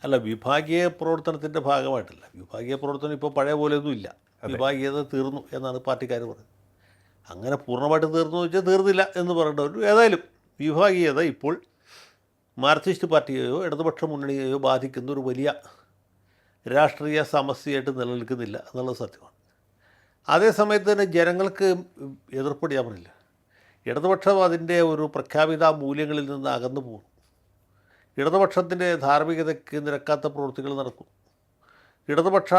അല്ല, വിഭാഗീയ പ്രവർത്തനത്തിൻ്റെ ഭാഗമായിട്ടല്ല. വിഭാഗീയ പ്രവർത്തനം ഇപ്പോൾ പഴയ പോലെയൊന്നും ഇല്ല. വിഭാഗീയത തീർന്നു എന്നാണ് പാർട്ടിക്കാർ പറയുന്നത്. അങ്ങനെ പൂർണ്ണമായിട്ട് തീർന്നു വെച്ചാൽ തീർന്നില്ല എന്ന് പറയേണ്ടവർ. ഏതായാലും വിഭാഗീയത ഇപ്പോൾ മാർക്സിസ്റ്റ് പാർട്ടിയെയോ ഇടതുപക്ഷ മുന്നണിയെയോ ബാധിക്കുന്ന ഒരു വലിയ രാഷ്ട്രീയ സമസ്യയായിട്ട് നിലനിൽക്കുന്നില്ല എന്നുള്ളത് സത്യമാണ്. അതേസമയത്ത് തന്നെ ജനങ്ങൾക്ക് എതിർപ്പടിയാൻ പറ്റില്ല. ഇടതുപക്ഷം അതിൻ്റെ ഒരു പ്രഖ്യാപിത മൂല്യങ്ങളിൽ നിന്ന് അകന്നു പോകുന്നു. ഇടതുപക്ഷത്തിൻ്റെ ധാർമ്മികതയ്ക്ക് നിരക്കാത്ത പ്രവൃത്തികൾ നടക്കും. ഇടതുപക്ഷ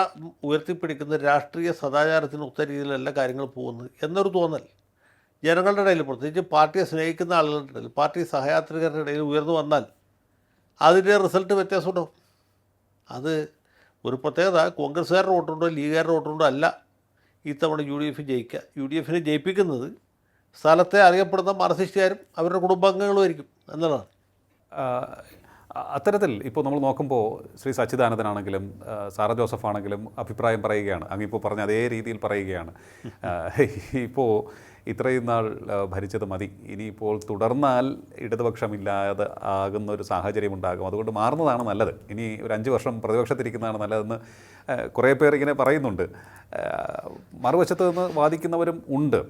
ഉയർത്തിപ്പിടിക്കുന്ന രാഷ്ട്രീയ സദാചാരത്തിന് ഒത്ത രീതിയിലല്ല കാര്യങ്ങൾ പോകുന്നത് എന്നൊരു തോന്നൽ ജനങ്ങളുടെ ഇടയിൽ, പ്രത്യേകിച്ച് പാർട്ടിയെ സ്നേഹിക്കുന്ന ആളുകളുടെ ഇടയിൽ, പാർട്ടി സഹയാത്രികരുടെ ഇടയിൽ ഉയർന്നു വന്നാൽ അതിൻ്റെ റിസൾട്ട് വ്യത്യാസമുണ്ടാവും. അത് ഒരു പ്രത്യേകത കോൺഗ്രസ്സുകാരുടെ വോട്ടുണ്ടോ ലീഗുകാരുടെ വോട്ടുണ്ടോ അല്ല ഇത്തവണ UDF ജയിക്കുക. UDFനെ ജയിപ്പിക്കുന്നത് സ്ഥലത്തെ അറിയപ്പെടുന്ന മാർക്സിസ്റ്റുകാരും അവരുടെ കുടുംബാംഗങ്ങളും ആയിരിക്കും എന്നുള്ളതാണ്. അത്തരത്തിൽ ഇപ്പോൾ നമ്മൾ നോക്കുമ്പോൾ ശ്രീ സച്ചിദാനന്ദനാണെങ്കിലും സാറ ജോസഫ് ആണെങ്കിലും അഭിപ്രായം പറയുകയാണ്. അങ്ങിപ്പോൾ പറഞ്ഞ അതേ രീതിയിൽ പറയുകയാണ്. ഇപ്പോൾ ഇത്രയും നാൾ ഭരിച്ചത് മതി, ഇനിയിപ്പോൾ തുടർന്നാൽ ഇടതുപക്ഷമില്ലാതെ ആകുന്ന ഒരു സാഹചര്യം ഉണ്ടാകും, അതുകൊണ്ട് മാറുന്നതാണ് നല്ലത്, ഇനി ഒരു 5 വർഷം പ്രതിപക്ഷത്തിരിക്കുന്നതാണ് നല്ലതെന്ന് കുറേ പേർ ഇങ്ങനെ പറയുന്നുണ്ട്. മറുവശത്ത് നിന്ന് വാദിക്കുന്നവരും ഉണ്ട്.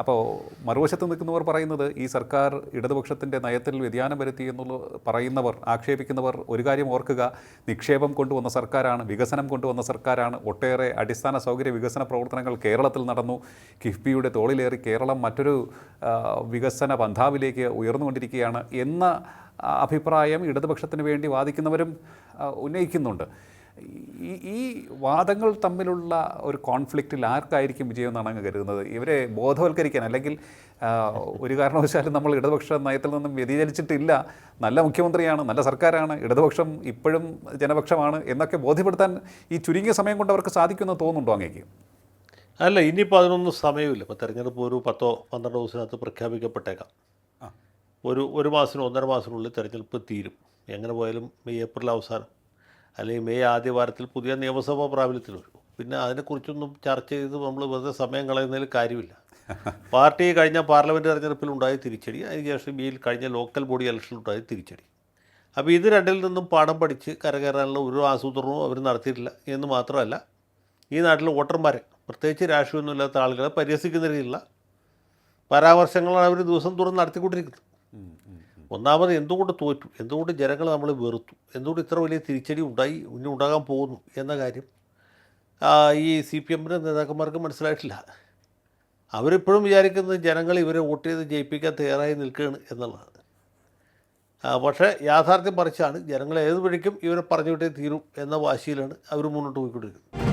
അപ്പോൾ മറുവശത്ത് നിൽക്കുന്നവർ പറയുന്നത് ഈ സർക്കാർ ഇടതുപക്ഷത്തിൻ്റെ നയത്തിൽ വ്യതിയാനം വരുത്തി എന്നുള്ള പറയുന്നവർ, ആക്ഷേപിക്കുന്നവർ ഒരു കാര്യം ഓർക്കുക, നിക്ഷേപം കൊണ്ടുവന്ന സർക്കാരാണ്, വികസനം കൊണ്ടുവന്ന സർക്കാരാണ്, ഒട്ടേറെ അടിസ്ഥാന സൗകര്യ വികസന പ്രവർത്തനങ്ങൾ കേരളത്തിൽ നടന്നു. കിഫ്ബിയുടെ തോളിലേറി കേരളം മറ്റൊരു വികസന പന്ഥാവിലേക്ക് ഉയർന്നുകൊണ്ടിരിക്കുകയാണ് എന്ന അഭിപ്രായം ഇടതുപക്ഷത്തിന് വേണ്ടി വാദിക്കുന്നവരും ഉന്നയിക്കുന്നുണ്ട്. ഈ വാദങ്ങൾ തമ്മിലുള്ള ഒരു കോൺഫ്ലിക്റ്റിൽ ആർക്കായിരിക്കും വിജയം എന്നാണ് അങ്ങ് കരുതുന്നത്? ഇവരെ ബോധവൽക്കരിക്കാൻ, അല്ലെങ്കിൽ ഒരു കാരണവശാലും നമ്മൾ ഇടതുപക്ഷ നയത്തിൽ നിന്നും വ്യതിചലിച്ചിട്ടില്ല, നല്ല മുഖ്യമന്ത്രിയാണ്, നല്ല സർക്കാരാണ്, ഇടതുപക്ഷം ഇപ്പോഴും ജനപക്ഷമാണ് എന്നൊക്കെ ബോധ്യപ്പെടുത്താൻ ഈ ചുരുങ്ങിയ സമയം കൊണ്ട് അവർക്ക് സാധിക്കുമെന്ന് തോന്നുന്നുണ്ടോ അങ്ങേക്ക്? അല്ല, ഇനിയിപ്പോൾ അതിനൊന്നും സമയമില്ല. ഇപ്പോൾ തെരഞ്ഞെടുപ്പ് ഒരു 10-12 ദിവസത്തിനകത്ത് പ്രഖ്യാപിക്കപ്പെട്ടേക്കാം. ഒരു മാസത്തിനും 1.5 മാസത്തിനുള്ളിൽ തെരഞ്ഞെടുപ്പ് തീരും. എങ്ങനെ പോയാലും മെയ് ഏപ്രിൽ അവസാനം അല്ലെങ്കിൽ മെയ് ആദ്യ വാരത്തിൽ പുതിയ നിയമസഭാ പ്രാബല്യത്തിൽ വരും. പിന്നെ അതിനെക്കുറിച്ചൊന്നും ചർച്ച ചെയ്ത് നമ്മൾ വെറുതെ സമയം കളയുന്നതിൽ കാര്യമില്ല. പാർട്ടി കഴിഞ്ഞ പാർലമെൻറ്റ് തെരഞ്ഞെടുപ്പിലുണ്ടായ തിരിച്ചടി, അതിനുശേഷം കഴിഞ്ഞ ലോക്കൽ ബോഡി ഇലക്ഷനിലുണ്ടായ തിരിച്ചടി. അപ്പോൾ ഇത് രണ്ടിൽ നിന്നും പാഠം പഠിച്ച് കരകയറാനുള്ള ഒരു ആസൂത്രണവും അവർ നടത്തിയിട്ടില്ല എന്ന് മാത്രമല്ല, ഈ നാട്ടിലെ വോട്ടർമാരെ, പ്രത്യേകിച്ച് രാഷ്ട്രീയമൊന്നുമില്ലാത്ത ആളുകളെ പരിഹസിക്കുന്ന രീതിയിലുള്ള പരാമർശങ്ങളാണ് അവർ ദിവസം തോറും നടത്തിക്കൊണ്ടിരിക്കുന്നത്. ഒന്നാമത് എന്തുകൊണ്ട് തോറ്റു, എന്തുകൊണ്ട് ജനങ്ങൾ നമ്മളെ വെറുത്തു, എന്തുകൊണ്ട് ഇത്ര വലിയ തിരിച്ചടി ഇനി ഉണ്ടാകാൻ പോകുന്നു എന്ന കാര്യം ഈ CPM-ൻ്റെ നേതാക്കന്മാർക്ക് മനസ്സിലായിട്ടില്ല. അവരിപ്പോഴും വിചാരിക്കുന്നത് ജനങ്ങൾ ഇവരെ വോട്ട് ചെയ്ത് ജയിപ്പിക്കാൻ തയ്യാറായി നിൽക്കുകയാണ് എന്നുള്ളതാണ്. പക്ഷേ യാഥാർത്ഥ്യം മറിച്ചാണ്. ജനങ്ങൾ ഏത് വഴിക്കും ഇവരെ പറഞ്ഞു വിട്ടേ തീരും എന്ന വാശിയിലാണ് അവർ മുന്നോട്ട് പോയിക്കൊണ്ടിരിക്കുന്നത്.